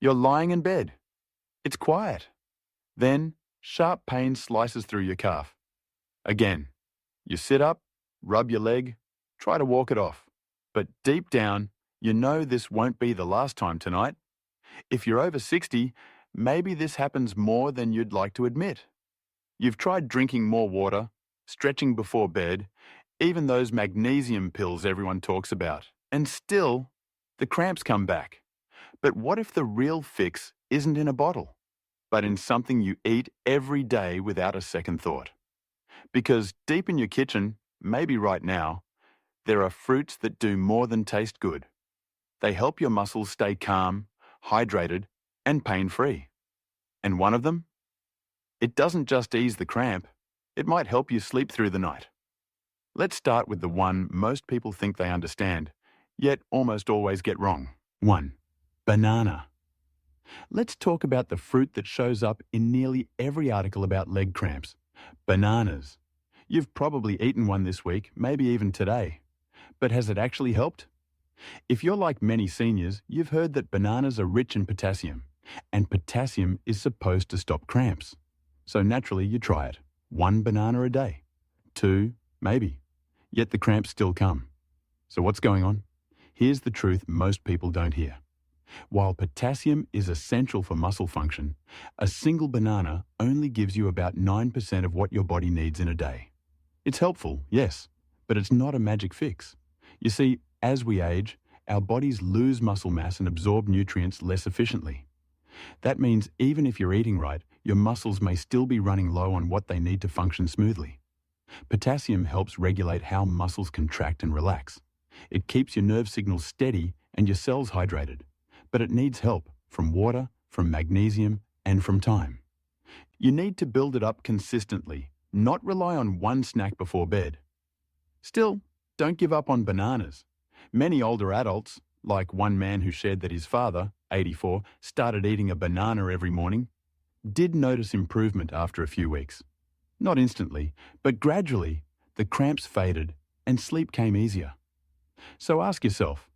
You're lying in bed. It's quiet. Then, sharp pain slices through your calf. Again, you sit up, rub your leg, try to walk it off. But deep down, you know this won't be the last time tonight. If you're over 60, maybe this happens more than you'd like to admit. You've tried drinking more water, stretching before bed, even those magnesium pills everyone talks about, and still, the cramps come back. But what if the real fix isn't in a bottle, but in something you eat every day without a second thought? Because deep in your kitchen, maybe right now, there are fruits that do more than taste good. They help your muscles stay calm, hydrated, and pain-free. And one of them? It doesn't just ease the cramp, it might help you sleep through the night. Let's start with the one most people think they understand, yet almost always get wrong. 1. Banana. Let's talk about the fruit that shows up in nearly every article about leg cramps. Bananas. You've probably eaten one this week, maybe even today. But has it actually helped? If you're like many seniors, you've heard that bananas are rich in potassium, and potassium is supposed to stop cramps. So naturally you try it. 1 banana a day. 2, maybe. Yet the cramps still come. So what's going on? Here's the truth most people don't hear. While potassium is essential for muscle function, a single banana only gives you about 9% of what your body needs in a day. It's helpful, yes, but it's not a magic fix. You see, as we age, our bodies lose muscle mass and absorb nutrients less efficiently. That means even if you're eating right, your muscles may still be running low on what they need to function smoothly. Potassium helps regulate how muscles contract and relax. It keeps your nerve signals steady and your cells hydrated. But it needs help from water, from magnesium, and from time. You need to build it up consistently, not rely on one snack before bed. Still, don't give up on bananas. Many older adults, like one man who shared that his father, 84, started eating a banana every morning, did notice improvement after a few weeks. Not instantly, but gradually, the cramps faded and sleep came easier. So ask yourself,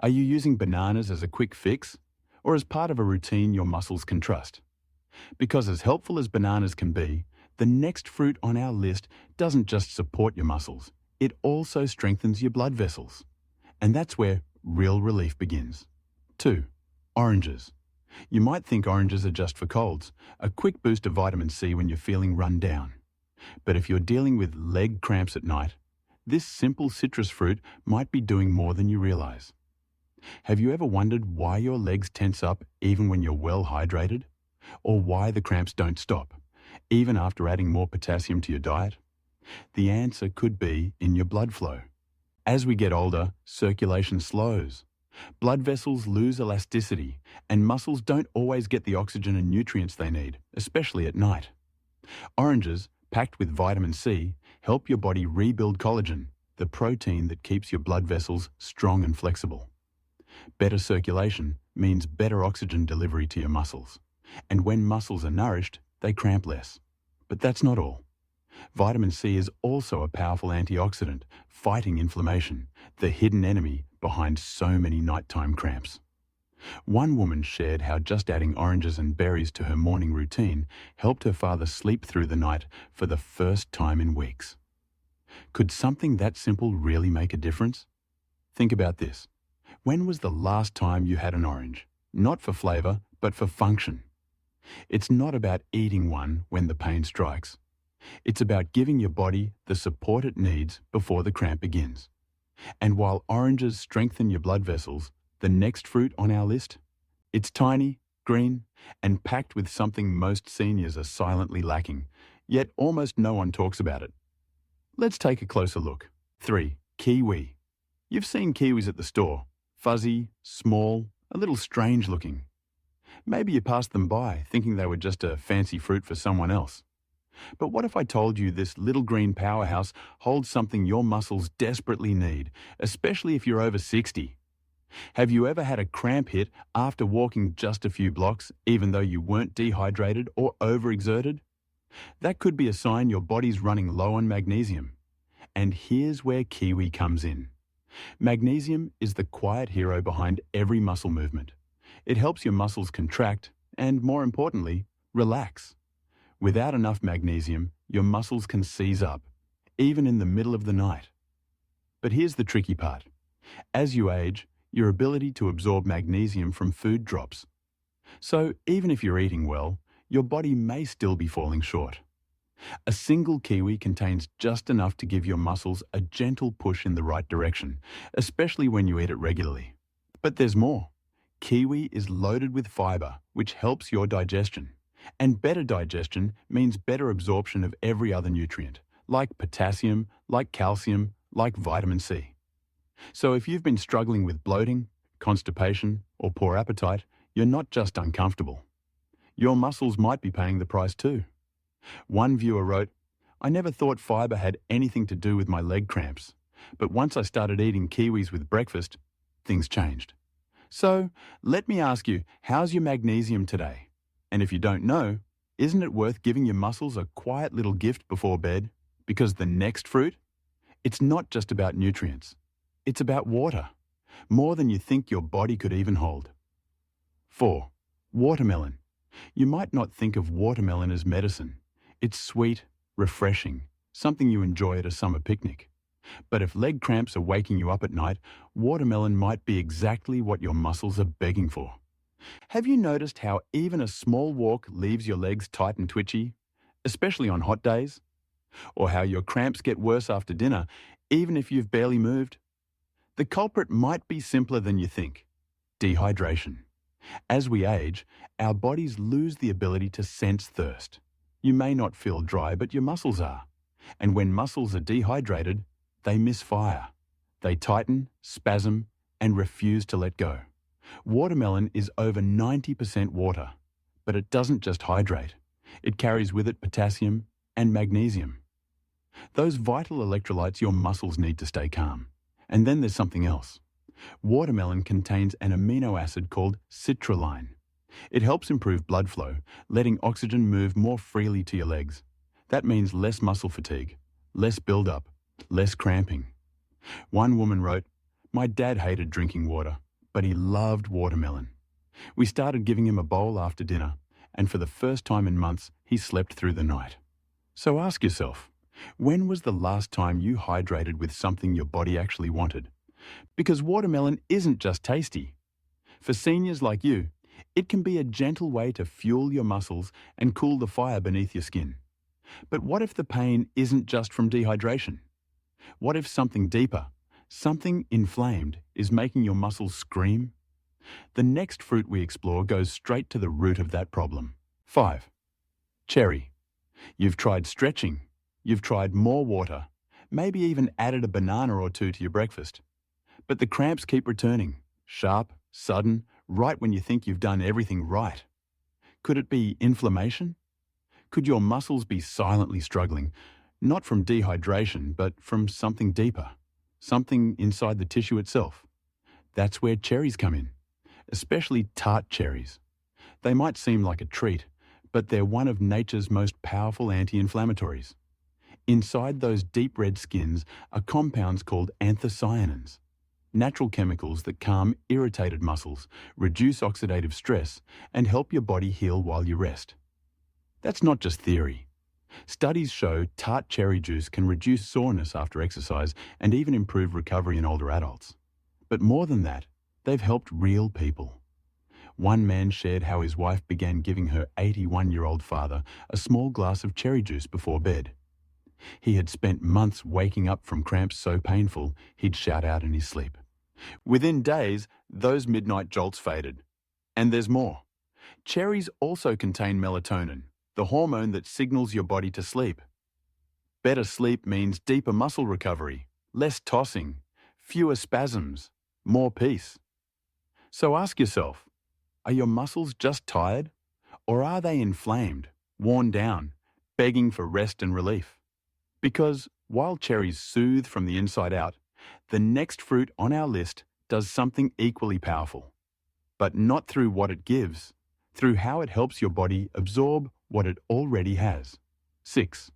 are you using bananas as a quick fix or as part of a routine your muscles can trust? Because as helpful as bananas can be, the next fruit on our list doesn't just support your muscles, it also strengthens your blood vessels. And that's where real relief begins. 2. Oranges. You might think oranges are just for colds, a quick boost of vitamin C when you're feeling run down. But if you're dealing with leg cramps at night, this simple citrus fruit might be doing more than you realize. Have you ever wondered why your legs tense up even when you're well hydrated? Or why the cramps don't stop, even after adding more potassium to your diet? The answer could be in your blood flow. As we get older, circulation slows. Blood vessels lose elasticity, and muscles don't always get the oxygen and nutrients they need, especially at night. Oranges, packed with vitamin C, help your body rebuild collagen, the protein that keeps your blood vessels strong and flexible. Better circulation means better oxygen delivery to your muscles. And when muscles are nourished, they cramp less. But that's not all. Vitamin C is also a powerful antioxidant, fighting inflammation, the hidden enemy behind so many nighttime cramps. One woman shared how just adding oranges and berries to her morning routine helped her father sleep through the night for the first time in weeks. Could something that simple really make a difference? Think about this. When was the last time you had an orange? Not for flavor, but for function. It's not about eating one when the pain strikes. It's about giving your body the support it needs before the cramp begins. And while oranges strengthen your blood vessels, the next fruit on our list, it's tiny, green, and packed with something most seniors are silently lacking, yet almost no one talks about it. Let's take a closer look. 3. Kiwi. You've seen kiwis at the store. Fuzzy, small, a little strange looking. Maybe you passed them by, thinking they were just a fancy fruit for someone else. But what if I told you this little green powerhouse holds something your muscles desperately need, especially if you're over 60? Have you ever had a cramp hit after walking just a few blocks, even though you weren't dehydrated or overexerted? That could be a sign your body's running low on magnesium. And here's where Kiwi comes in. Magnesium is the quiet hero behind every muscle movement. It helps your muscles contract and, more importantly, relax. Without enough magnesium, your muscles can seize up, even in the middle of the night. But here's the tricky part. As you age, your ability to absorb magnesium from food drops. So even if you're eating well, your body may still be falling short. A single kiwi contains just enough to give your muscles a gentle push in the right direction, especially when you eat it regularly. But there's more. Kiwi is loaded with fiber, which helps your digestion. And better digestion means better absorption of every other nutrient, like potassium, like calcium, like vitamin C. So if you've been struggling with bloating, constipation, or poor appetite, you're not just uncomfortable. Your muscles might be paying the price too. One viewer wrote, "I never thought fiber had anything to do with my leg cramps, but once I started eating kiwis with breakfast, things changed." So, let me ask you, how's your magnesium today? And if you don't know, isn't it worth giving your muscles a quiet little gift before bed? Because the next fruit? It's not just about nutrients. It's about water, more than you think your body could even hold. 4. Watermelon. You might not think of watermelon as medicine. It's sweet, refreshing, something you enjoy at a summer picnic. But if leg cramps are waking you up at night, watermelon might be exactly what your muscles are begging for. Have you noticed how even a small walk leaves your legs tight and twitchy, especially on hot days? Or how your cramps get worse after dinner, even if you've barely moved? The culprit might be simpler than you think: dehydration. As we age, our bodies lose the ability to sense thirst. You may not feel dry, but your muscles are. And when muscles are dehydrated, they misfire. They tighten, spasm, and refuse to let go. Watermelon is over 90% water, but it doesn't just hydrate. It carries with it potassium and magnesium. Those vital electrolytes your muscles need to stay calm. And then there's something else. Watermelon contains an amino acid called citrulline. It helps improve blood flow, letting oxygen move more freely to your legs. That means less muscle fatigue, less build-up, less cramping. One woman wrote, "My dad hated drinking water, but he loved watermelon. We started giving him a bowl after dinner, and for the first time in months, he slept through the night." So ask yourself, when was the last time you hydrated with something your body actually wanted? Because watermelon isn't just tasty. For seniors like you, it can be a gentle way to fuel your muscles and cool the fire beneath your skin. But what if the pain isn't just from dehydration? What if something deeper, something inflamed, is making your muscles scream? The next fruit we explore goes straight to the root of that problem. 5. Cherry. You've tried stretching. You've tried more water. Maybe even added a banana or two to your breakfast. But the cramps keep returning, sharp, sudden, right when you think you've done everything right. Could it be inflammation? Could your muscles be silently struggling, not from dehydration, but from something deeper, something inside the tissue itself? That's where cherries come in, especially tart cherries. They might seem like a treat, but they're one of nature's most powerful anti-inflammatories. Inside those deep red skins are compounds called anthocyanins, natural chemicals that calm irritated muscles, reduce oxidative stress, and help your body heal while you rest. That's not just theory. Studies show tart cherry juice can reduce soreness after exercise and even improve recovery in older adults. But more than that, they've helped real people. One man shared how his wife began giving her 81-year-old father a small glass of cherry juice before bed. He had spent months waking up from cramps so painful he'd shout out in his sleep. Within days, those midnight jolts faded. And there's more. Cherries also contain melatonin, the hormone that signals your body to sleep. Better sleep means deeper muscle recovery, less tossing, fewer spasms, more peace. So ask yourself, are your muscles just tired? Or are they inflamed, worn down, begging for rest and relief? Because while cherries soothe from the inside out, the next fruit on our list does something equally powerful. But not through what it gives, through how it helps your body absorb what it already has. 6.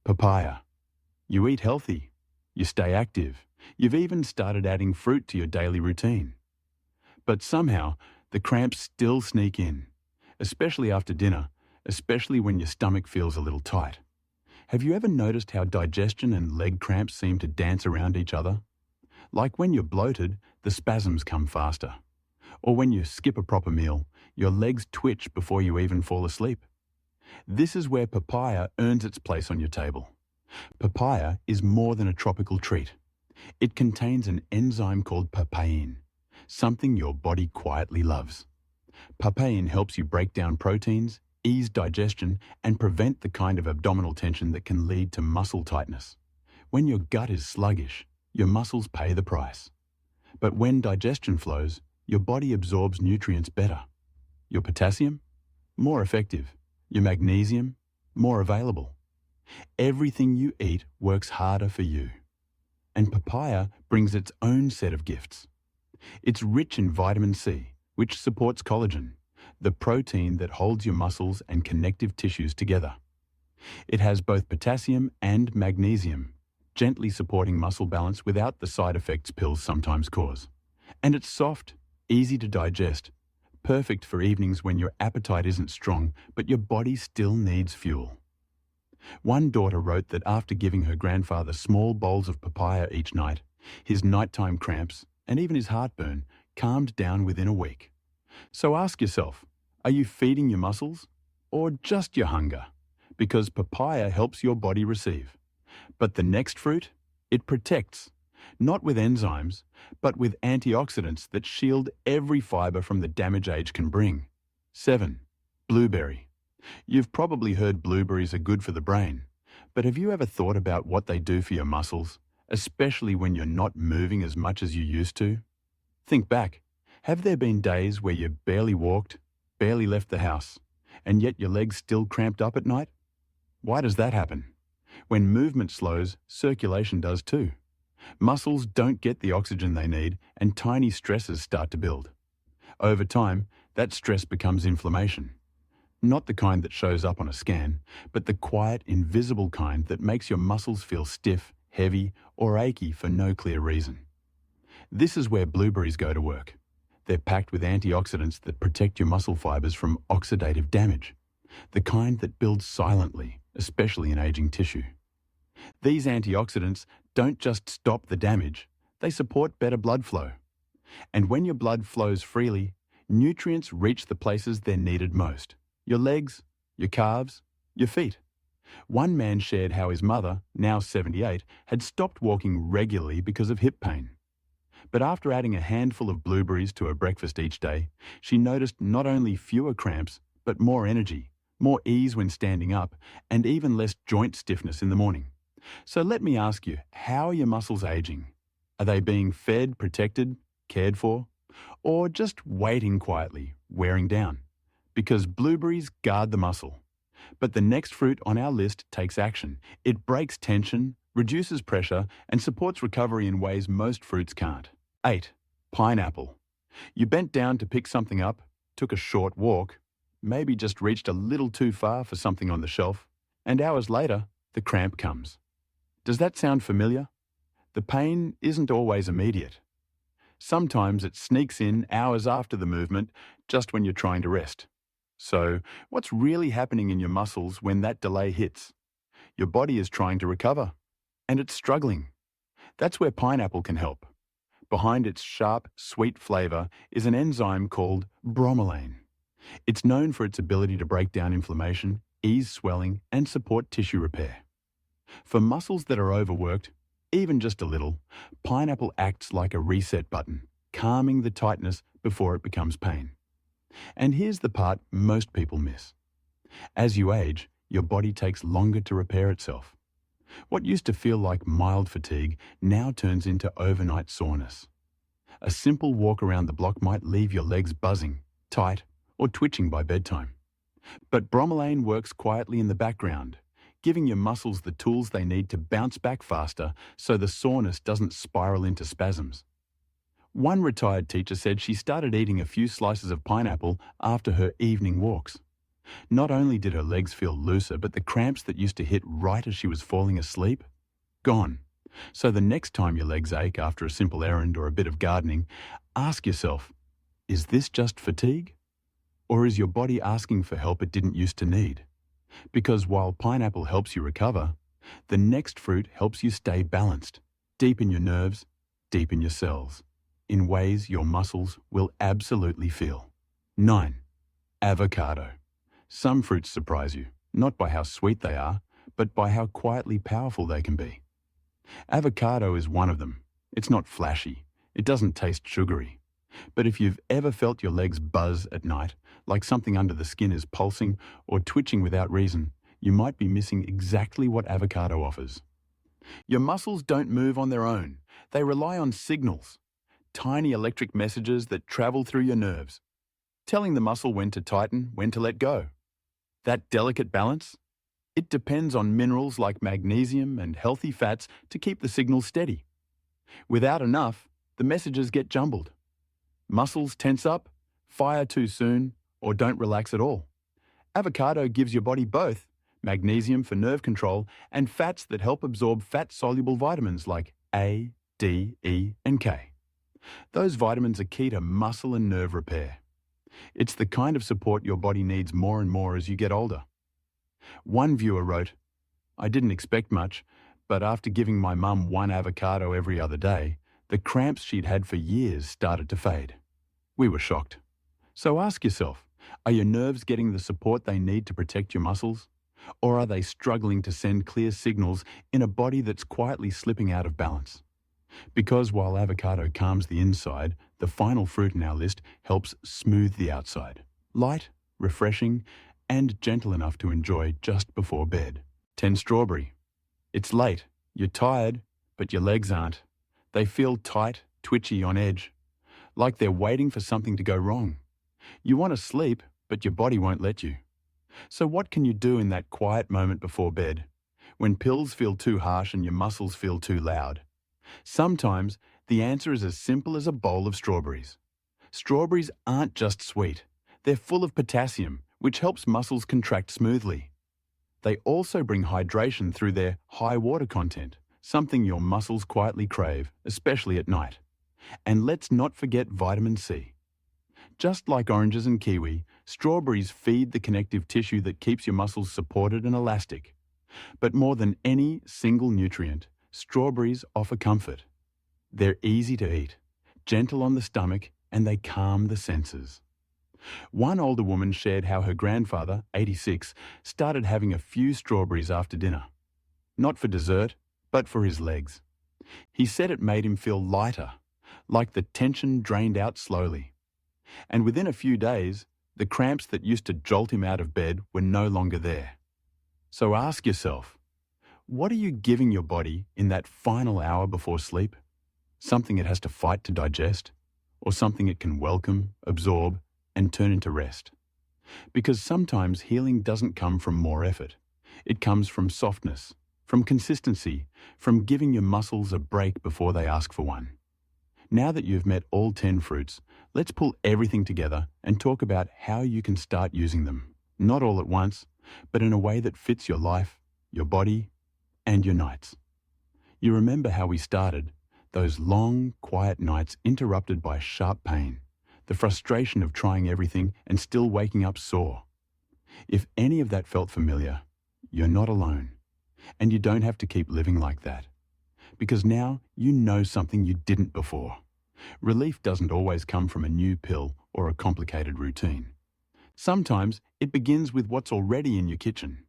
Papaya. You eat healthy. You stay active. You've even started adding fruit to your daily routine. But somehow, the cramps still sneak in, especially after dinner, especially when your stomach feels a little tight. Have you ever noticed how digestion and leg cramps seem to dance around each other? Like when you're bloated, the spasms come faster. Or when you skip a proper meal, your legs twitch before you even fall asleep. This is where papaya earns its place on your table. Papaya is more than a tropical treat. It contains an enzyme called papain, something your body quietly loves. Papain helps you break down proteins, ease digestion, and prevent the kind of abdominal tension that can lead to muscle tightness. When your gut is sluggish, your muscles pay the price. But when digestion flows, your body absorbs nutrients better. Your potassium? More effective. Your magnesium? More available. Everything you eat works harder for you. And papaya brings its own set of gifts. It's rich in vitamin C, which supports collagen, the protein that holds your muscles and connective tissues together. It has both potassium and magnesium, gently supporting muscle balance without the side effects pills sometimes cause. And it's soft, easy to digest, perfect for evenings when your appetite isn't strong, but your body still needs fuel. One daughter wrote that after giving her grandfather small bowls of papaya each night, his nighttime cramps, and even his heartburn, calmed down within a week. So ask yourself, are you feeding your muscles or just your hunger? Because papaya helps your body receive. But the next fruit, it protects, not with enzymes, but with antioxidants that shield every fiber from the damage age can bring. 7. Blueberry. You've probably heard blueberries are good for the brain, but have you ever thought about what they do for your muscles, especially when you're not moving as much as you used to? Think back. Have there been days where you barely walked, barely left the house, and yet your legs still cramped up at night? Why does that happen? When movement slows, circulation does too. Muscles don't get the oxygen they need, and tiny stresses start to build. Over time, that stress becomes inflammation. Not the kind that shows up on a scan, but the quiet, invisible kind that makes your muscles feel stiff, heavy, or achy for no clear reason. This is where blueberries go to work. They're packed with antioxidants that protect your muscle fibers from oxidative damage, the kind that builds silently, especially in aging tissue. These antioxidants don't just stop the damage, they support better blood flow. And when your blood flows freely, nutrients reach the places they're needed most. Your legs, your calves, your feet. One man shared how his mother, now 78, had stopped walking regularly because of hip pain. But after adding a handful of blueberries to her breakfast each day, she noticed not only fewer cramps, but more energy, more ease when standing up, and even less joint stiffness in the morning. So let me ask you, how are your muscles aging? Are they being fed, protected, cared for, or just waiting quietly, wearing down? Because blueberries guard the muscle. But the next fruit on our list takes action. It breaks tension, reduces pressure, and supports recovery in ways most fruits can't. 8. Pineapple. You bent down to pick something up, took a short walk, maybe just reached a little too far for something on the shelf, and hours later, the cramp comes. Does that sound familiar? The pain isn't always immediate. Sometimes it sneaks in hours after the movement, just when you're trying to rest. So, what's really happening in your muscles when that delay hits? Your body is trying to recover, and it's struggling. That's where pineapple can help. Behind its sharp, sweet flavor is an enzyme called bromelain. It's known for its ability to break down inflammation, ease swelling, and support tissue repair. For muscles that are overworked, even just a little, pineapple acts like a reset button, calming the tightness before it becomes pain. And here's the part most people miss. As you age, your body takes longer to repair itself. What used to feel like mild fatigue now turns into overnight soreness. A simple walk around the block might leave your legs buzzing, tight, or twitching by bedtime. But bromelain works quietly in the background, giving your muscles the tools they need to bounce back faster so the soreness doesn't spiral into spasms. One retired teacher said she started eating a few slices of pineapple after her evening walks. Not only did her legs feel looser, but the cramps that used to hit right as she was falling asleep, gone. So the next time your legs ache after a simple errand or a bit of gardening, ask yourself, Is this just fatigue? Or is your body asking for help it didn't used to need? Because while pineapple helps you recover, the next fruit helps you stay balanced, deep in your nerves, deep in your cells, in ways your muscles will absolutely feel. 9. Avocado. Some fruits surprise you, not by how sweet they are, but by how quietly powerful they can be. Avocado is one of them. It's not flashy. It doesn't taste sugary. But if you've ever felt your legs buzz at night, like something under the skin is pulsing or twitching without reason, you might be missing exactly what avocado offers. Your muscles don't move on their own. They rely on signals, tiny electric messages that travel through your nerves, telling the muscle when to tighten, when to let go. That delicate balance? It depends on minerals like magnesium and healthy fats to keep the signal steady. Without enough, the messages get jumbled. Muscles tense up, fire too soon, or don't relax at all. Avocado gives your body both magnesium for nerve control and fats that help absorb fat-soluble vitamins like A, D, E, and K. Those vitamins are key to muscle and nerve repair. It's the kind of support your body needs more and more as you get older. One viewer wrote, "I didn't expect much, but after giving my mum one avocado every other day, the cramps she'd had for years started to fade." We were shocked. So ask yourself, are your nerves getting the support they need to protect your muscles? Or are they struggling to send clear signals in a body that's quietly slipping out of balance? Because while avocado calms the inside, the final fruit in our list helps smooth the outside. Light, refreshing, and gentle enough to enjoy just before bed. 10. Strawberry. It's late, you're tired, but your legs aren't. They feel tight, twitchy, on edge, like they're waiting for something to go wrong. You want to sleep, but your body won't let you. So what can you do in that quiet moment before bed, when pills feel too harsh and your muscles feel too loud? Sometimes the answer is as simple as a bowl of strawberries. Strawberries aren't just sweet. They're full of potassium, which helps muscles contract smoothly. They also bring hydration through their high water content, something your muscles quietly crave, especially at night. And let's not forget vitamin C. Just like oranges and kiwi, strawberries feed the connective tissue that keeps your muscles supported and elastic. But more than any single nutrient, strawberries offer comfort. They're easy to eat, gentle on the stomach, and they calm the senses. One older woman shared how her grandfather, 86, started having a few strawberries after dinner. Not for dessert, but for his legs. He said it made him feel lighter, like the tension drained out slowly. And within a few days, the cramps that used to jolt him out of bed were no longer there. So ask yourself, what are you giving your body in that final hour before sleep? Something it has to fight to digest? Or something it can welcome, absorb, and turn into rest? Because sometimes healing doesn't come from more effort. It comes from softness, from consistency, from giving your muscles a break before they ask for one. Now that you've met all 10 fruits, let's pull everything together and talk about how you can start using them. Not all at once, but in a way that fits your life, your body, and your nights. You remember how we started, those long, quiet nights interrupted by sharp pain, the frustration of trying everything and still waking up sore. If any of that felt familiar, you're not alone. And you don't have to keep living like that. Because now you know something you didn't before. Relief doesn't always come from a new pill or a complicated routine. Sometimes it begins with what's already in your kitchen.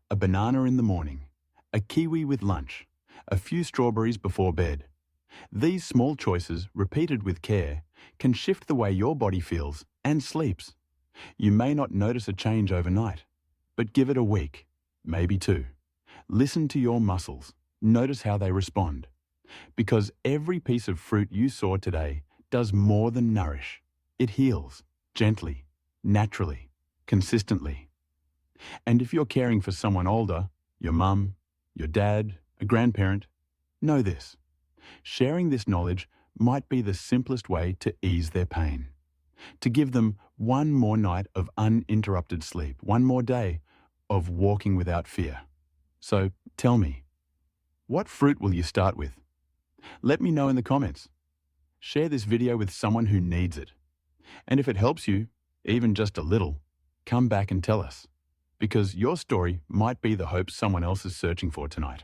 A banana in the morning, a kiwi with lunch, a few strawberries before bed. These small choices, repeated with care, can shift the way your body feels and sleeps. You may not notice a change overnight, but give it a week, maybe 2. Listen to your muscles. Notice how they respond. Because every piece of fruit you saw today does more than nourish. It heals, gently, naturally, consistently. And if you're caring for someone older, your mum, your dad, a grandparent, know this. Sharing this knowledge might be the simplest way to ease their pain. To give them one more night of uninterrupted sleep, one more day of walking without fear. So tell me, what fruit will you start with? Let me know in the comments. Share this video with someone who needs it. And if it helps you, even just a little, come back and tell us, because your story might be the hope someone else is searching for tonight.